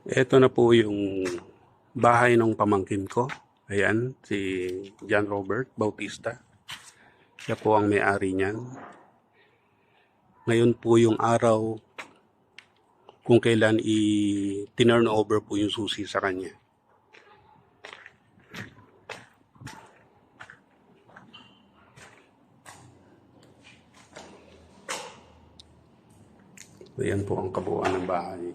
Ito na po yung bahay ng pamangkin ko. Ayan, si John Robert Bautista. Siya po ang may-ari niyan. Ngayon po yung araw kung kailan i-turn over po yung susi sa kanya. Ayan po ang kabuuan ng bahay.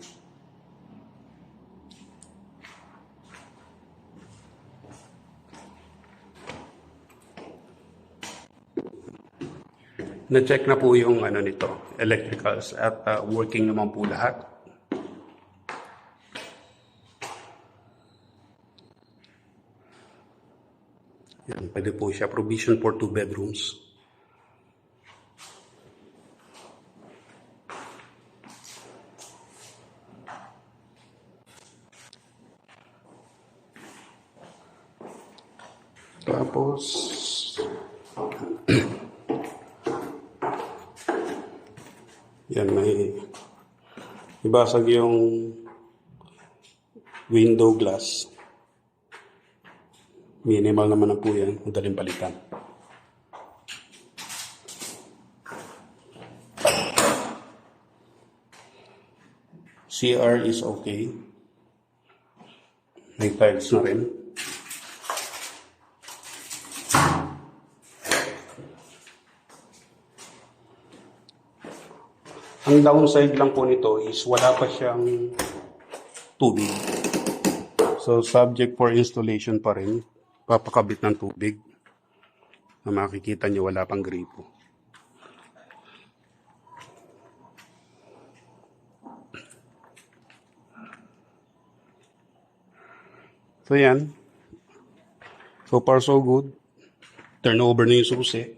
Na-check na po yung nito, electricals at working naman po lahat. Yan, pwede po siya. Provision for 2 bedrooms. Tapos, yan, may ibasag yung window glass. Minimal naman na po yan. Madaling palitan. CR is okay. May tiles na rin. Ang downside lang po nito is wala pa siyang tubig. So subject for installation pa rin. Papakabit ng tubig. Na makikita niyo wala pang gripo. So yan. So far so good. Turnover na yung susi.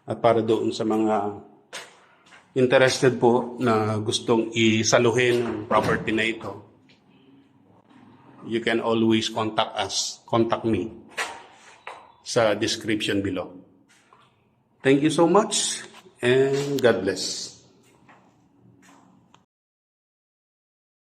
At para doon sa mga interested po na gustong isaluhin ang property na ito, you can always contact me sa description below. Thank you so much and God bless.